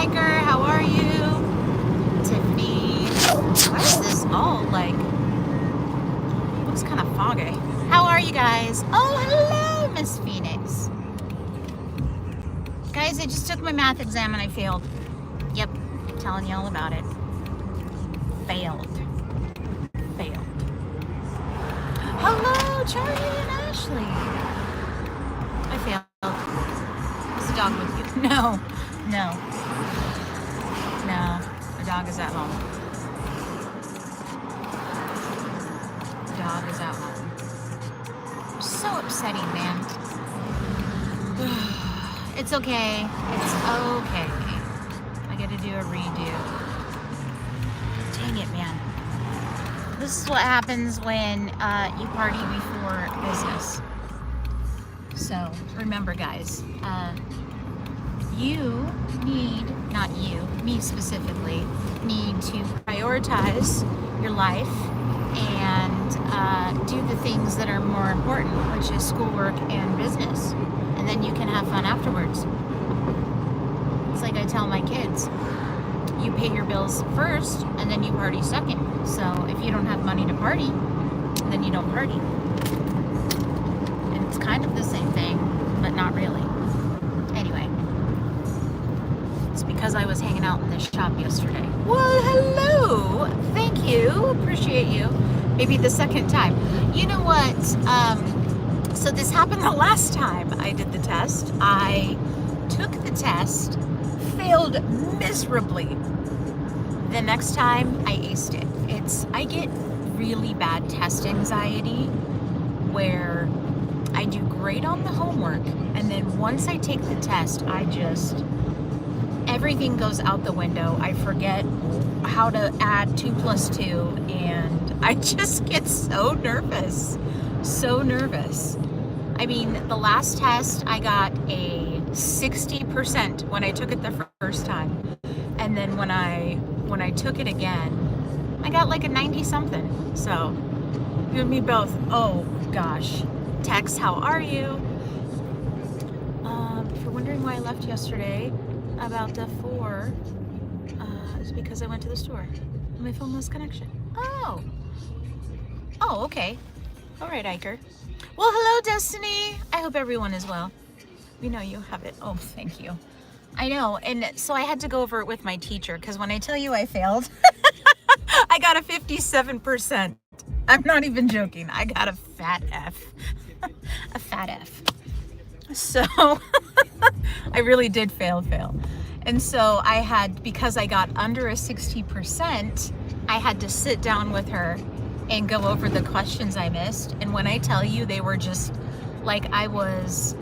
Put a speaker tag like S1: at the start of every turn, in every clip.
S1: Hiker. How are you? Tiffany. Why is this all like, looks kind of foggy. How are you guys? Oh, hello, Miss Phoenix. Guys, I just took my math exam and I failed. Yep, telling you all about it. Failed. Hello, Charlie and Ashley. I failed. Is the dog with you? No. The dog is at home. Dog is at home. So upsetting, man. It's okay. It's okay. I gotta do a redo. Dang it, man. This is what happens when you party before business. So remember, guys, you need, not you, me specifically, need to prioritize your life and do the things that are more important, which is schoolwork and business. And then you can have fun afterwards. It's like I tell my kids, you pay your bills first and then you party second. So if you don't have money to party, then you don't party. And it's kind of the same thing, but not really. Anyway, it's because I was hanging out in this shop yesterday. Well, hello. Thank you. Appreciate you. Maybe the second time. You know what? So this happened the last time I did the test. I took the test, failed miserably. The next time I aced it. I get really bad test anxiety where I do great on the homework, and then once I take the test, everything goes out the window. I forget how to add 2 plus 2, and I just get so nervous. I mean, the last test, I got a 60% when I took it the first time. And then when I took it again, I got like a 90-something. So, you and me both. Oh, gosh. Tex, how are you? If you're wondering why I left yesterday about the 4, it's because I went to the store. My phone lost connection. Oh, okay. All right, Iker. Well, hello, Destiny. I hope everyone is well. We know you have it. Oh, thank you. I know. And so I had to go over it with my teacher because when I tell you I failed, I got a 57%. I'm not even joking. I got a fat F. A fat F. So I really did fail. And so because I got under a 60%, I had to sit down with her and go over the questions I missed. And when I tell you, they were just like I was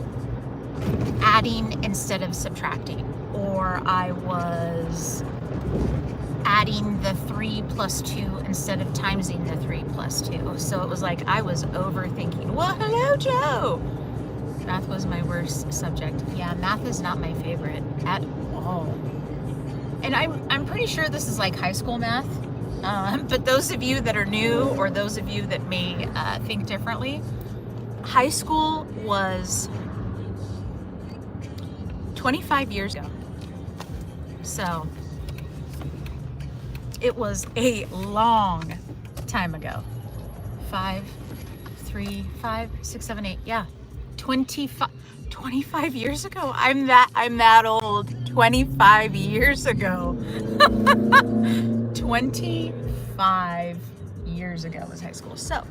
S1: adding instead of subtracting, or I was adding the 3 plus 2 instead of timesing the 3 plus 2. So it was like I was overthinking. Well, hello, Joe. Math was my worst subject. Yeah, math is not my favorite at all. And I'm pretty sure this is like high school math. But those of you that are new, or those of you that may think differently, high school was 25 years ago. So it was a long time ago. 5, 6, 7, 8. Yeah. 25 years ago. I'm that old. 25 years ago. 25 years ago was high school. So,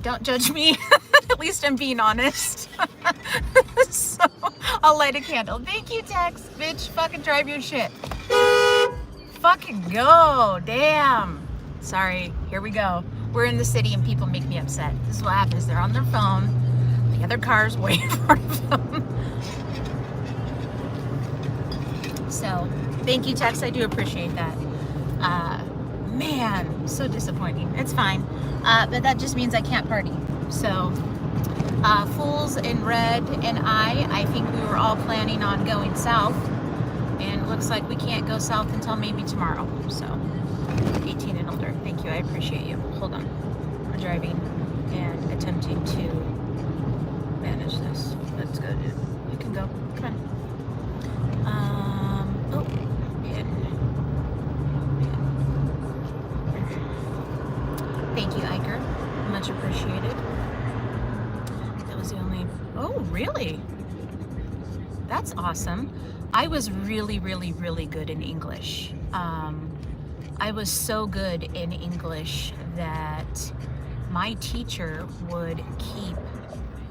S1: don't judge me. At least I'm being honest. So, I'll light a candle. Thank you, Tex. Bitch, fucking drive your shit. Fucking go. Damn. Sorry. Here we go. We're in the city and people make me upset. This is what happens. They're on their phone. The other car's way in front of them. So, thank you, Tex. I do appreciate that. Man, so disappointing. It's fine. But that just means I can't party. So, Fools in Red and I think we were all planning on going south. And it looks like we can't go south until maybe tomorrow. So, 18 and older. Thank you. I appreciate you. Hold on. We're driving and attempting to manage this. That's good. You can go. Come on. that's awesome. I was really, really, really good in English. I was so good in English that my teacher would keep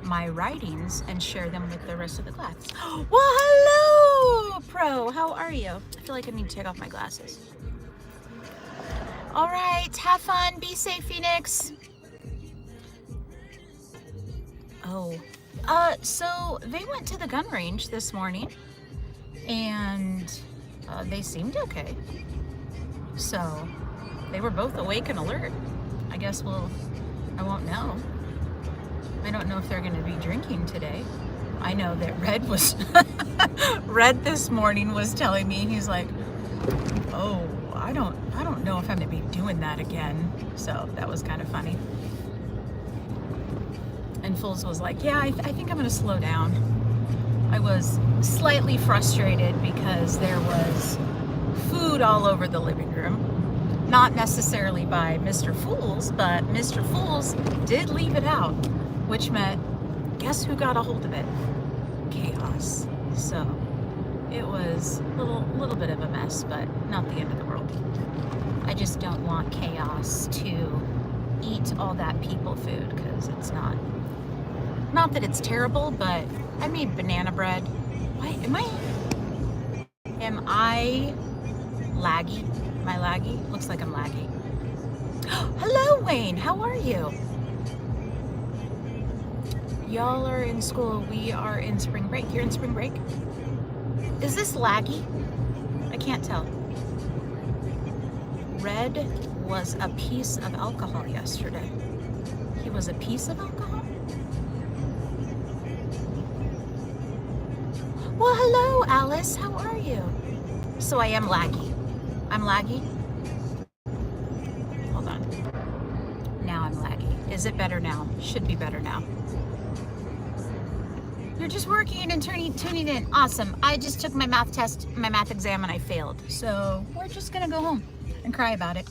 S1: my writings and share them with the rest of the class. Well, hello, Pro. How are you? I feel like I need to take off my glasses. All right, have fun. Be safe, Phoenix. Oh, so they went to the gun range this morning, and they seemed okay. So they were both awake and alert. I guess I won't know. I don't know if they're going to be drinking today. I know that Red was, Red this morning was telling me, he's like, oh, I don't know if I'm going to be doing that again. So that was kind of funny. And Fools was like, yeah, I think I'm going to slow down. I was slightly frustrated because there was food all over the living room. Not necessarily by Mr. Fools, but Mr. Fools did leave it out, which meant, guess who got a hold of it? Chaos. So it was a little bit of a mess, but not the end of the world. I just don't want Chaos to eat all that people food, because it's not that it's terrible, but I made banana bread. Why am I laggy? Am I laggy? Looks like I'm laggy. Hello, Wayne. How are you? Y'all are in school. We are in spring break. You're in spring break? Is this laggy? I can't tell. Red was a piece of alcohol yesterday. He was a piece of alcohol? Well, hello, Alice. How are you? So I am laggy. I'm laggy? Hold on. Now I'm laggy. Is it better now? Should be better now. You're just working and tuning in. Awesome. I just took my math test, my math exam, and I failed. So we're just gonna go home and cry about it.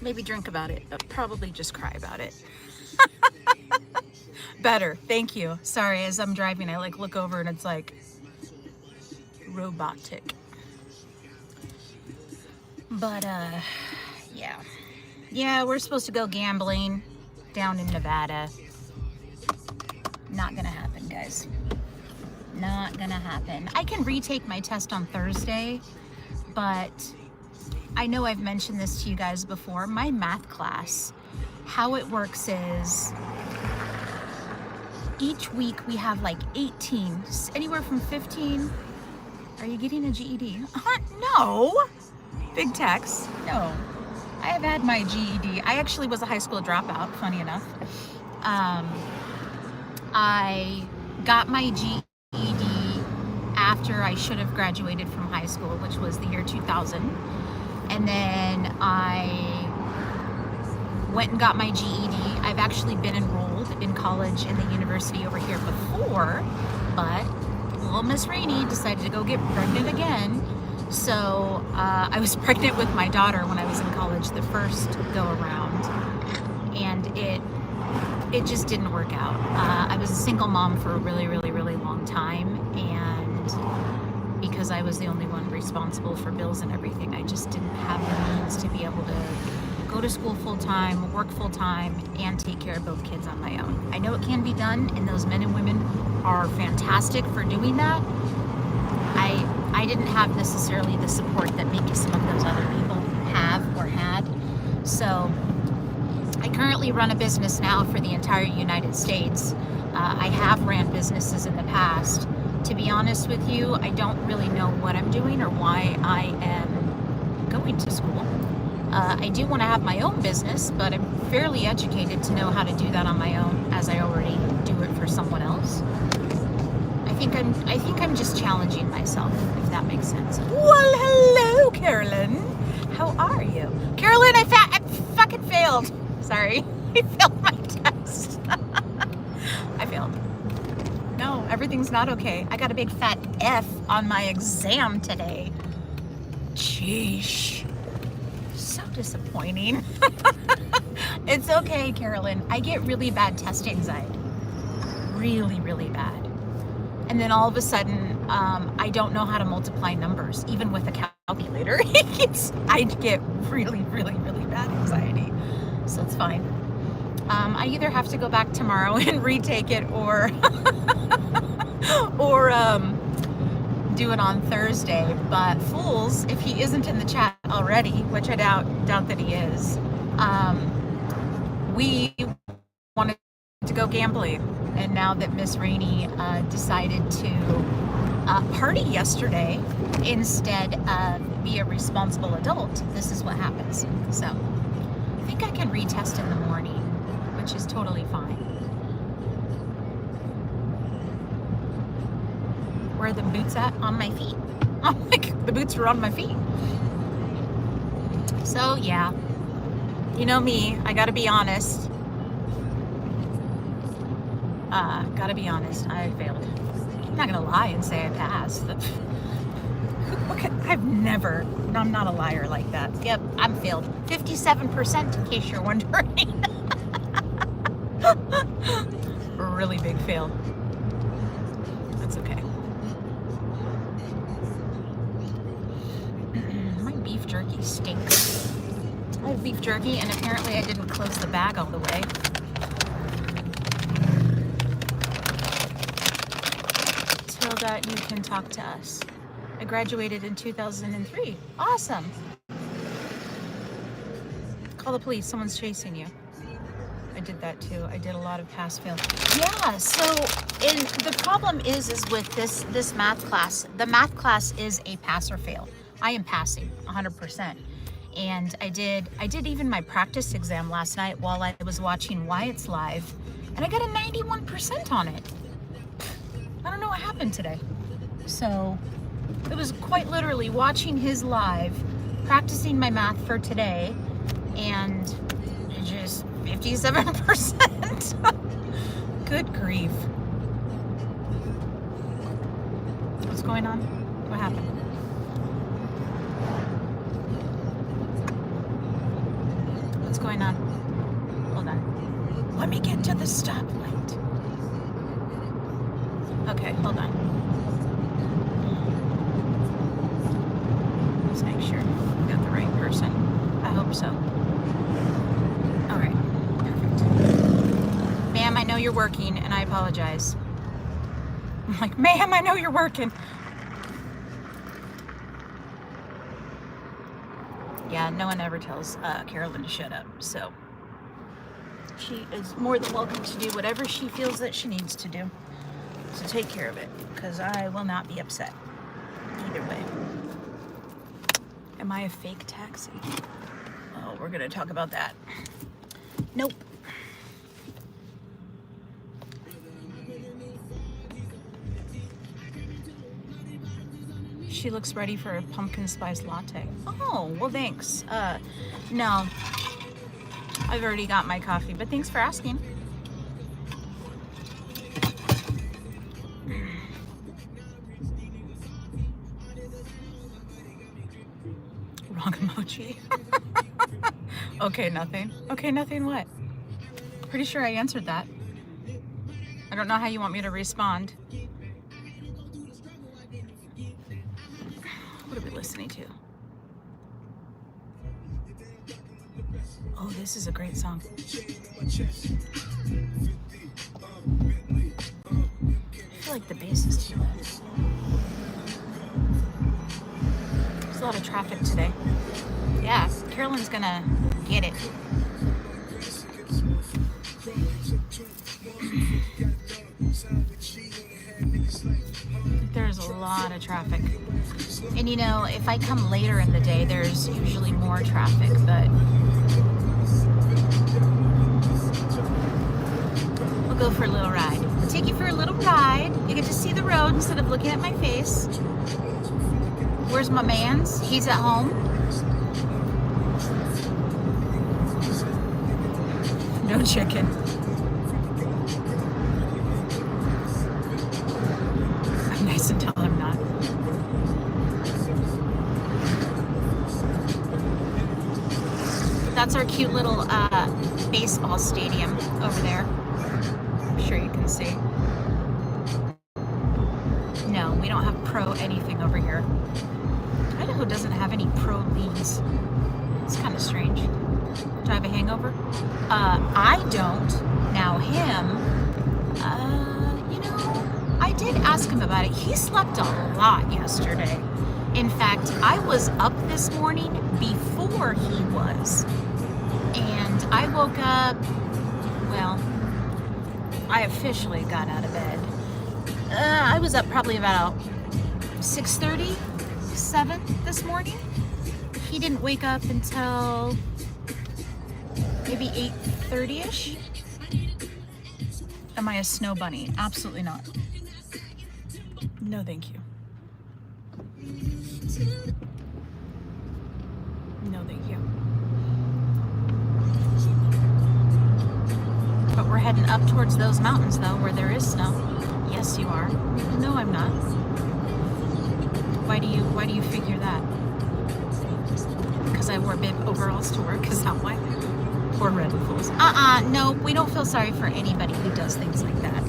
S1: Maybe drink about it, but probably just cry about it. Better. Thank you. Sorry, as I'm driving, I look over and it's like robotic. But yeah, we're supposed to go gambling down in Nevada. Not gonna happen, guys. Not gonna happen. I can retake my test on Thursday, but I know I've mentioned this to you guys before. My math class, how it works is each week we have like 18, anywhere from 15. Are you getting a GED? No. Big text. No. I have had my GED. I actually was a high school dropout, funny enough. I got my GED after I should have graduated from high school, which was the year 2000. And then I went and got my GED. I've actually been enrolled in college in the university over here before, but little Miss Rainey decided to go get pregnant again. So I was pregnant with my daughter when I was in college the first go around, and it just didn't work out. I was a single mom for a really, really, really long time, and because I was the only one responsible for bills and everything, I just didn't have the means to be able to go to school full-time, work full-time, and take care of both kids on my own. I know it can be done, and those men and women are fantastic for doing that. I didn't have necessarily the support that maybe some of those other people have or had. So I currently run a business now for the entire United States. I have ran businesses in the past. To be honest with you, I don't really know what I'm doing or why I am going to school. I do want to have my own business, but I'm fairly educated to know how to do that on my own, as I already do it for someone else. I think I'm just challenging myself, if that makes sense. Well, hello, Carolyn. How are you? Carolyn, I fucking failed. Sorry, I failed my test. I failed. No, everything's not okay. I got a big fat F on my exam today. Sheesh. So disappointing. It's okay, Carolyn. I get really bad test anxiety. Really, really bad. And then all of a sudden, I don't know how to multiply numbers, even with a calculator. I get really, really, really bad anxiety. So it's fine. I either have to go back tomorrow and retake it or or do it on Thursday. But Fools, if he isn't in the chat already, which I doubt that he is, we wanted to go gambling. And now that Miss Rainey decided to party yesterday instead of be a responsible adult, this is what happens. So I think I can retest in the morning, which is totally fine. Where are the boots at? On my feet. Oh, like the boots were on my feet. So yeah, you know me, I gotta be honest. Gotta be honest, I failed. I'm not gonna lie and say I passed. I'm not a liar like that. Yep, I'm failed. 57% in case you're wondering. Really big fail. That's okay. My beef jerky stinks. I have beef jerky and apparently I didn't close the bag all the way. Tilda, you can talk to us. I graduated in 2003. Awesome. Call the police, someone's chasing you. I did that too. I did a lot of pass fail. Yeah, so the problem is with this math class, the math class is a pass or fail. I am passing 100%. And I did even my practice exam last night while I was watching Wyatt's live, and I got a 91% on it. I don't know what happened today. So it was quite literally watching his live, practicing my math for today, and just 57%. Good grief. What's going on? What happened? What's going on? Hold on. Let me get to the stoplight. Okay, hold on. Let's make sure we got the right person. I hope so. All right, perfect. Ma'am, I know you're working, and I apologize. I'm like, ma'am, I know you're working. Yeah, no one ever tells Carolyn to shut up, so she is more than welcome to do whatever she feels that she needs to do. So take care of it, because I will not be upset either way. Am I a fake taxi? Oh, we're gonna talk about that. Nope. She looks ready for a pumpkin spice latte. Oh, well thanks. No, I've already got my coffee, but thanks for asking. Wrong emoji. Okay, nothing. Okay, nothing what? Pretty sure I answered that. I don't know how you want me to respond. What are we listening to? Oh, this is a great song. I feel like the bass is too loud. There's a lot of traffic today. Yeah, Carolyn's gonna get it. There's a lot of traffic. And you know, if I come later in the day, there's usually more traffic, but we'll go for a little ride. I'll take you for a little ride. You get to see the road instead of looking at my face. Where's my mans? He's at home. No chicken. I'm nice until I'm not. That's our cute little baseball stadium over there. I'm sure you can see. No, we don't have pro anything over here. Idaho doesn't have any pro leagues. It's kind of strange. Do I have a hangover? I don't. Now him, I did ask him about it. He slept a lot yesterday. In fact, I was up this morning before he was. And I woke up, well, I officially got out of bed. I was up probably about 6:30, 7 this morning. He didn't wake up until maybe 8:30ish. Am I a snow bunny? Absolutely not. No, thank you. No, thank you. But we're heading up towards those mountains, though, where there is snow. Yes, you are. No, I'm not. Why do you figure that? Because I wore bib overalls to work? Is that why? Poor Red fools. No, we don't feel sorry for anybody who does things like that.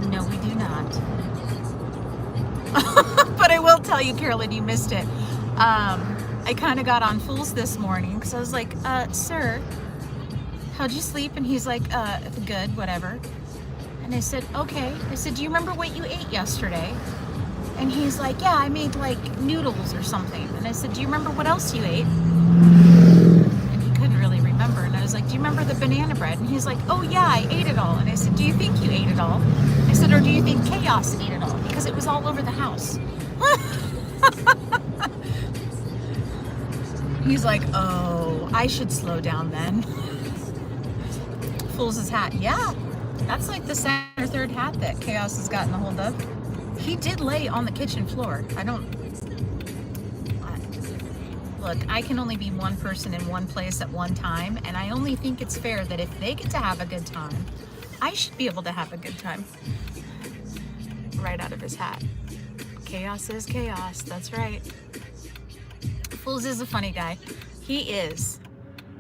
S1: No, we do not. But I will tell you, Carolyn, you missed it. I kind of got on Fools this morning because I was like, sir, how'd you sleep? And he's like, good, whatever. And I said, okay. I said, do you remember what you ate yesterday? And he's like, yeah, I made like noodles or something. And I said, do you remember what else you ate? And he couldn't really remember. And I was like, do you remember the banana bread? And he's like, oh yeah, I ate it all. And I said, do you think you ate it all? I said, or do you think Chaos ate it all? Because it was all over the house. He's like, oh, I should slow down then. Fools' hat. Yeah, that's like the second or third hat that Chaos has gotten a hold of. He did lay on the kitchen floor. Look, I can only be one person in one place at one time, and I only think it's fair that if they get to have a good time, I should be able to have a good time. Right out of his hat. Chaos is chaos, that's right. Fools is a funny guy. He is.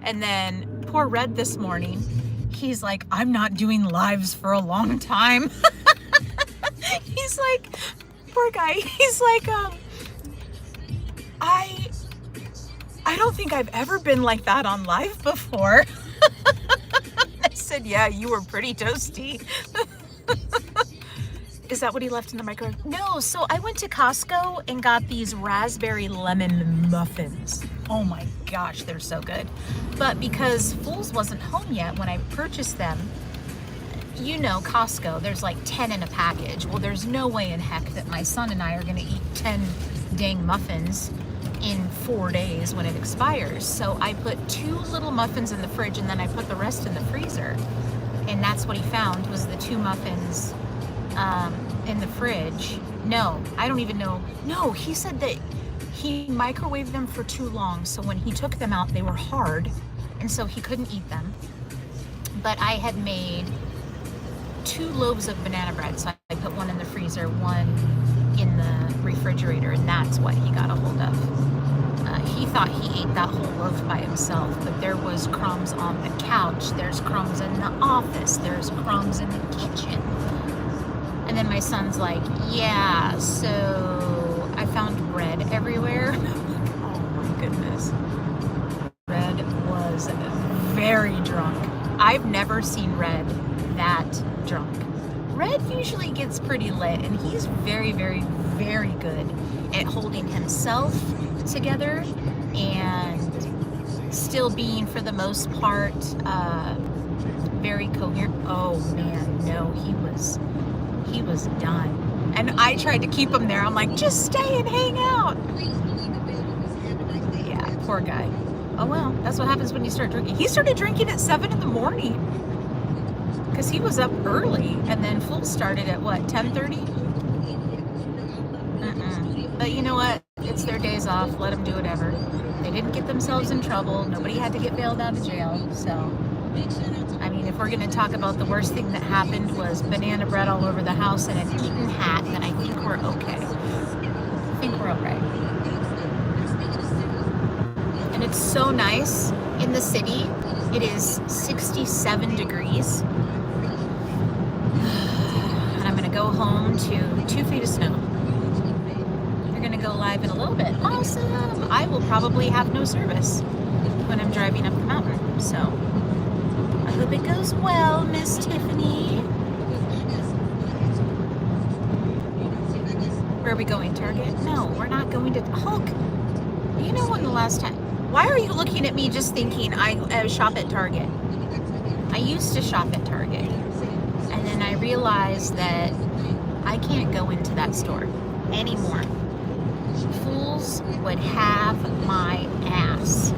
S1: And then poor Red this morning, he's like, I'm not doing lives for a long time. He's like, poor guy, he's like, I don't think I've ever been like that on live before. I said, yeah, you were pretty toasty. Is that what he left in the microwave? No, so I went to Costco and got these raspberry lemon muffins. Oh my gosh, they're so good. But because Fools wasn't home yet when I purchased them, you know, Costco, there's like 10 in a package. Well, there's no way in heck that my son and I are gonna eat 10 dang muffins in 4 days when it expires. So I put 2 little muffins in the fridge and then I put the rest in the freezer. And that's what he found, was the 2 muffins in the fridge. No, I don't even know. No, he said that he microwaved them for too long, so when he took them out, they were hard, and so he couldn't eat them. But I had made 2 loaves of banana bread, so I put one in the freezer, one in the refrigerator, and that's what he got a hold of. He thought he ate that whole loaf by himself, but there was crumbs on the couch, there's crumbs in the office, there's crumbs in the kitchen. And then my son's like, yeah, so I found Red everywhere. Oh my goodness. Red was very drunk. I've never seen Red that drunk. Red usually gets pretty lit, and he's very, very, very good at holding himself together and still being, for the most part, very coherent. Oh man, no, he was done. And I tried to keep him there. I'm like, just stay and hang out. Yeah, poor guy. Oh well, that's what happens when you start drinking. He started drinking at 7 in the morning because he was up early, and then Full started at what, 10:30? But you know what? It's their days off. Let them do whatever. They didn't get themselves in trouble. Nobody had to get bailed out of jail. So, I mean, if we're going to talk about the worst thing that happened was banana bread all over the house and an Eaton hat, then I think we're okay. I think we're all right. And it's so nice in the city. It is 67 degrees. And I'm going to go home to 2 feet of snow. awesome. I will probably have no service when I'm driving up the mountain. So I hope it goes well, Miss Tiffany. Where are we going? Target? No, we're not going to Hulk. You know when the last time? Why are you looking at me just thinking I shop at Target? I used to shop at Target, and then I realized that I can't go into that store anymore. Fools would have my ass.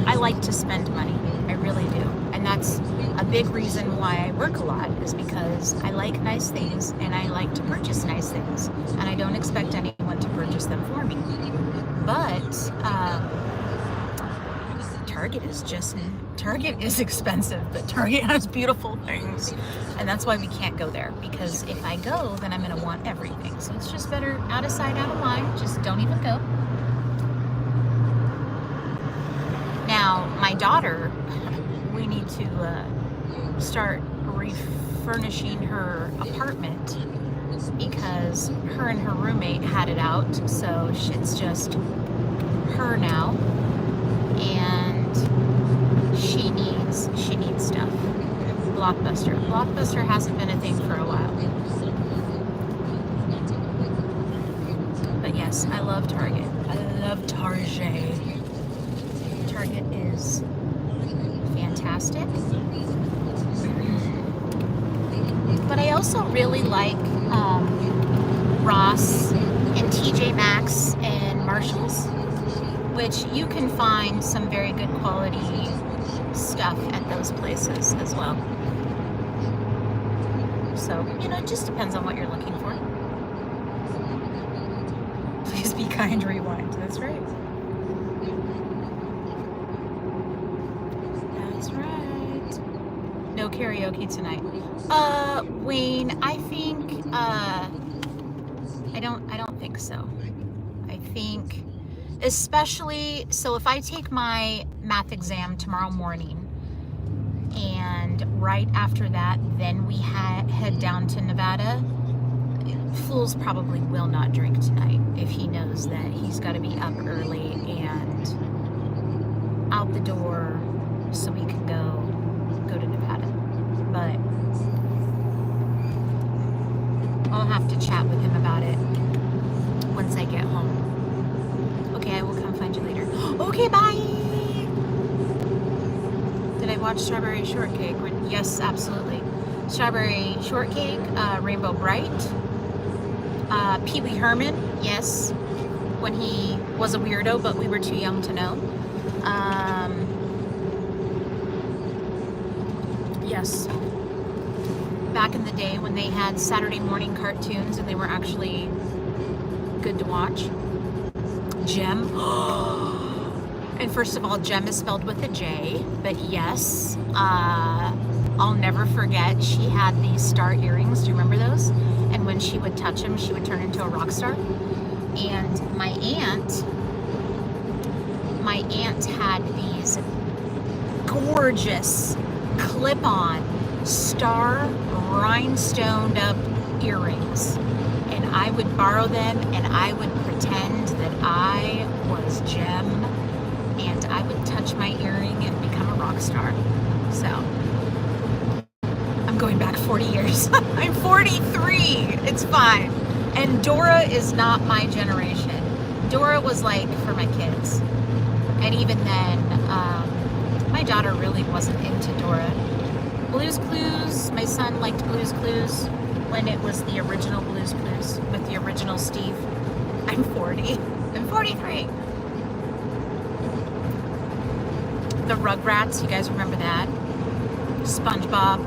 S1: I like to spend money. I really do. And that's a big reason why I work a lot, is because I like nice things and I like to purchase nice things. And I don't expect anyone to purchase them for me. But Target is expensive, but Target has beautiful things. And that's why we can't go there, because if I go, then I'm gonna want everything. So it's just better out of sight, out of mind. Just don't even go. Now, my daughter, we need to start refurnishing her apartment because her and her roommate had it out. So it's just her now, and she needs stuff. Blockbuster hasn't been a thing for a while. But yes, I love Target. I love Target. Target is fantastic. But I also really like Ross and TJ Maxx and Marshalls, which you can find some very good quality stuff at those places as well. So, it just depends on what you're looking for. Please be kind, rewind. That's right. That's right. No karaoke tonight. Wayne, I think, I don't think so. I think, especially, so if I take my math exam tomorrow morning, and right after that, then we head down to Nevada, Fools probably will not drink tonight if he knows that he's got to be up early and out the door so we can go to Nevada. But I'll have to chat with him about it once I get home. Okay, I will come find you later. Okay, bye! Did I watch Strawberry Shortcake? Yes, absolutely. Strawberry Shortcake, Rainbow Bright, Pee Wee Herman, yes, when he was a weirdo, but we were too young to know. Yes. Back in the day when they had Saturday morning cartoons and they were actually good to watch. Jem. And first of all, Jem is spelled with a J, but yes, I'll never forget, she had these star earrings. Do you remember those? And when she would touch them, she would turn into a rock star. And my aunt had these gorgeous clip-on star rhinestoned up earrings, and I would borrow them and I would pretend that I was Jem, and I would touch my earring and become a rock star. So I'm going back 40 years. I'm 43. It's fine. And Dora is not my generation. Dora was like for my kids, and even then my daughter really wasn't into Dora. Blue's Clues, my son liked Blue's Clues when it was the original Blue's Clues with the original Steve. I'm 40. I'm 43. The Rugrats, you guys remember that? SpongeBob.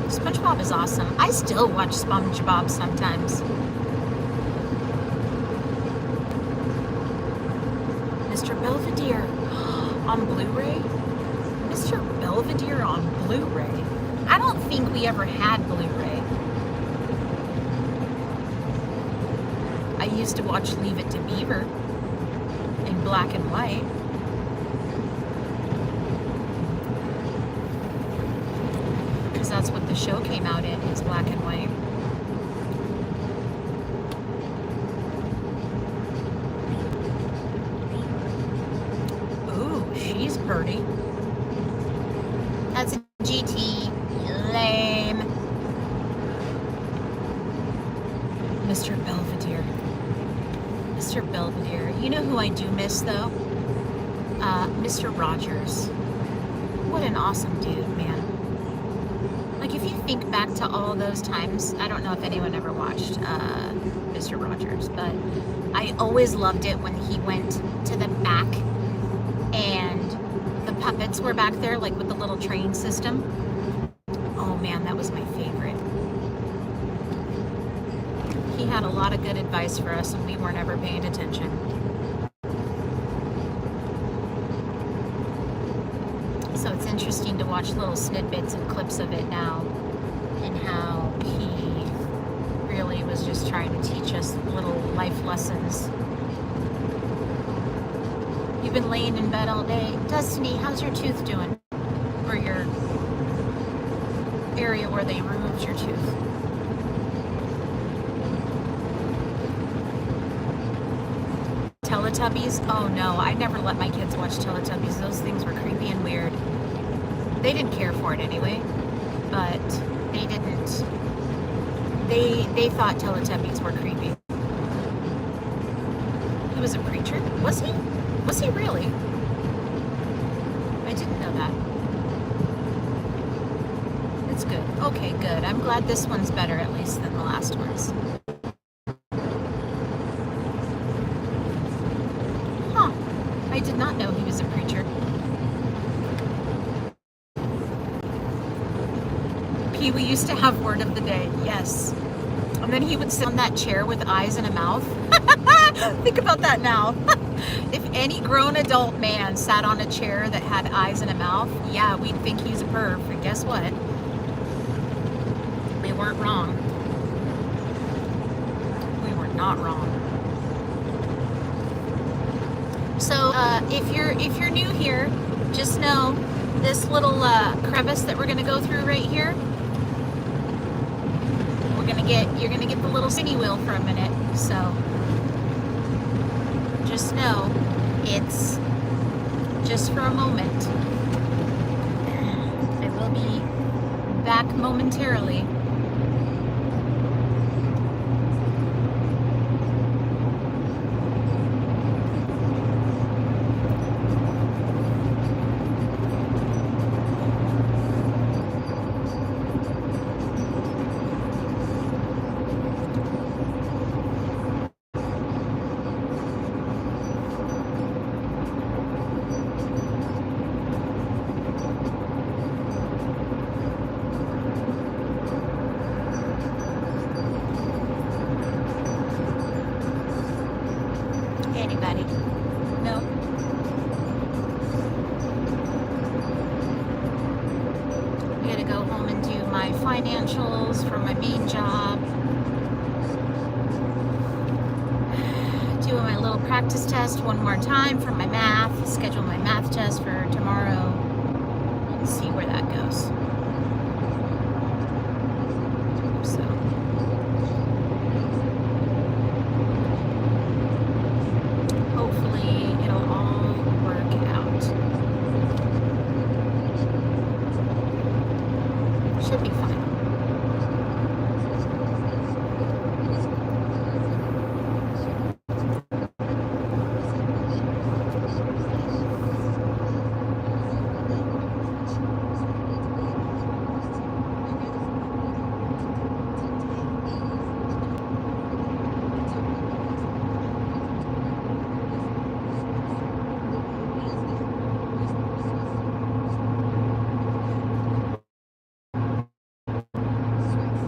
S1: SpongeBob is awesome. I still watch SpongeBob sometimes. Mr. Belvedere on Blu-ray? Mr. Belvedere on Blu-ray? I don't think we ever had Blu-ray. I used to watch Leave It to Beaver in black and white. Because that's what the show came out in, is black and white. Mr. Belvedere. Mr. Belvedere. You know who I do miss, though? Mr. Rogers. What an awesome dude, man. Like, if you think back to all those times, I don't know if anyone ever watched Mr. Rogers, but I always loved it when he went to the back and the puppets were back there, like with the little train system. Oh man, that was my favorite. He had a lot of good advice for us and we weren't ever paying attention. So it's interesting to watch little snippets and clips of it now and how he really was just trying to teach us little life lessons. You've been laying in bed all day. Destiny, how's your tooth doing? Or your area where they removed your tooth? Teletubbies? Oh no, I never let my kids watch Teletubbies. Those things were creepy and weird. They didn't care for it anyway, but they didn't. They thought Teletubbies were creepy. He was a preacher? Was he? Was he really? I didn't know that. It's good. Okay, good. I'm glad this one's better at least than the last ones. Huh. I did not know he was a preacher. We used to have word of the day, yes. And then he would sit on that chair with eyes and a mouth. Think about that now. If any grown adult man sat on a chair that had eyes and a mouth, yeah, we'd think he's a perv. And guess what? We weren't wrong. We were not wrong. So if you're new here, just know this little crevice that we're gonna go through right here. You're gonna get the little spinny wheel for a minute, so just know it's just for a moment. I will be back momentarily. Anybody? No? I gotta go home and do my financials for my main job. Doing my little practice test one more time for my math. Schedule my math test for tomorrow. And see where that goes.